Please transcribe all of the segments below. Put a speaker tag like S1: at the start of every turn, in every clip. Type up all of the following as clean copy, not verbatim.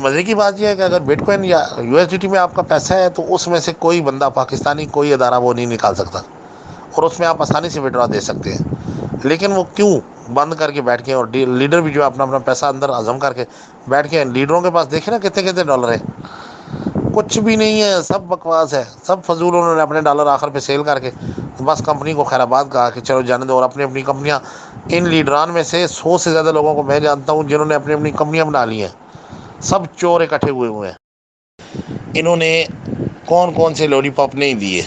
S1: مزے کی بات یہ ہے کہ اگر بٹ کوائن یا یو ایس ڈی ٹی میں آپ کا پیسہ ہے تو اس میں سے کوئی بندہ پاکستانی کوئی ادارہ وہ نہیں نکال سکتا، اور اس میں آپ آسانی سے وڈرا دے سکتے ہیں۔ لیکن وہ کیوں بند کر کے بیٹھ کے، اور لیڈر بھی جو اپنا اپنا پیسہ اندر ہضم کر کے بیٹھ کے، لیڈروں کے پاس دیکھیں نا کتنے کتنے ڈالر ہیں، کچھ بھی نہیں ہے، سب بکواس ہے، سب فضول۔ انہوں نے اپنے ڈالر آخر پہ سیل کر کے بس کمپنی کو خیر آباد کہا کہ چلو جانے دو، اور اپنی اپنی کمپنیاں، ان لیڈران میں سے 100 سے زیادہ لوگوں کو میں جانتا ہوں جنہوں نے اپنی اپنی کمپنیاں بنا لی ہیں، سب چور اکٹھے ہوئے ہیں۔ انہوں نے کون کون سے لولی پاپ نہیں دیے،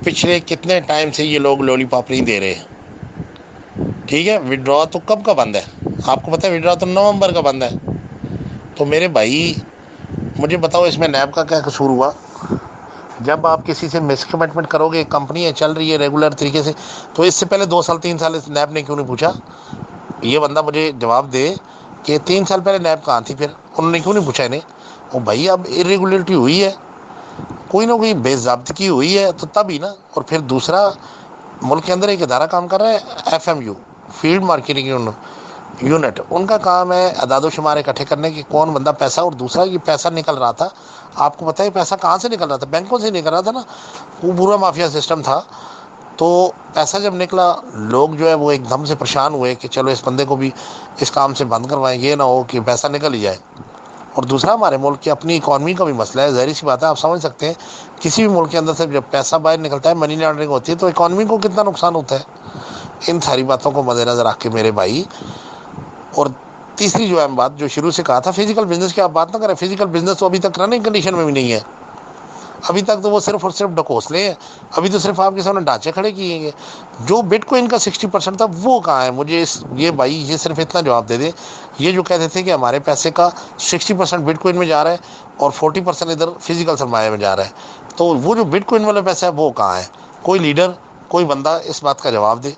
S1: پچھلے کتنے ٹائم سے یہ لوگ لولی پاپ نہیں دے رہے، ٹھیک ہے؟ وڈرا تو کب کا بند ہے آپ کو پتہ ہے؟ وڈرا تو نومبر کا بند ہے۔ تو میرے بھائی مجھے بتاؤ اس میں نیب کا کیا قصور ہوا؟ جب آپ کسی سے مس کمٹمنٹ کرو گے، کمپنی ہے چل رہی ہے ریگولر طریقے سے، تو اس سے پہلے 2 سال 3 سال نیب نے کیوں نہیں پوچھا؟ یہ بندہ مجھے جواب دے کہ 3 سال پہلے نیب کہاں تھی، پھر انہوں نے کیوں نہیں پوچھا انہیں؟ او بھائی اب ارریگولیرٹی ہوئی ہے، کوئی نہ کوئی بے ضابطگی ہوئی ہے تو تب ہی نا۔ اور پھر دوسرا، ملک کے اندر ایک ادارہ کام کر رہا ہے F M U, field marketing unit, ان کا کام ہے اعداد و شمار اکٹھے کرنے کی، کون بندہ پیسہ، اور دوسرا یہ پیسہ نکل رہا تھا، آپ کو پتہ ہے پیسہ کہاں سے نکل رہا تھا؟ بینکوں سے نکل رہا تھا نا، وہ پورا مافیا سسٹم تھا۔ تو پیسہ جب نکلا، لوگ جو ہے وہ ایک دم سے پریشان ہوئے کہ چلو اس بندے کو بھی اس کام سے بند کروائیں، یہ نہ ہو کہ پیسہ نکل ہی جائے۔ اور دوسرا ہمارے ملک کی اپنی اکانومی کا بھی مسئلہ ہے، ظاہر سی بات ہے، آپ سمجھ سکتے ہیں کسی بھی ملک کے اندر سے جب پیسہ باہر نکلتا ہے، منی لانڈرنگ ہوتی ہے، تو اکانومی کو کتنا نقصان ہوتا ہے۔ ان ساری باتوں کو مد نظر رکھ کے میرے بھائی، اور تیسری جو اہم بات جو شروع سے کہا تھا، فزیکل بزنس کی آپ بات نہ کریں، فزیکل بزنس تو ابھی تک رننگ کنڈیشن میں بھی نہیں ہے، ابھی تک تو وہ صرف اور صرف ڈکوسلے ہیں، ابھی تو صرف آپ کے سامنے ڈھانچے کھڑے کیے گئے۔ جو بٹ کوائن کا 60% تھا وہ کہاں ہے؟ مجھے یہ بھائی یہ صرف اتنا جواب دے دیں، یہ جو کہتے تھے کہ ہمارے پیسے کا 60% بٹ کوائن میں جا رہا ہے اور 40% ادھر فزیکل سرمایہ میں جا رہا ہے، تو وہ جو بٹ کوائن والا پیسہ ہے وہ کہاں ہے؟ کوئی لیڈر، کوئی بندہ اس بات کا جواب دے۔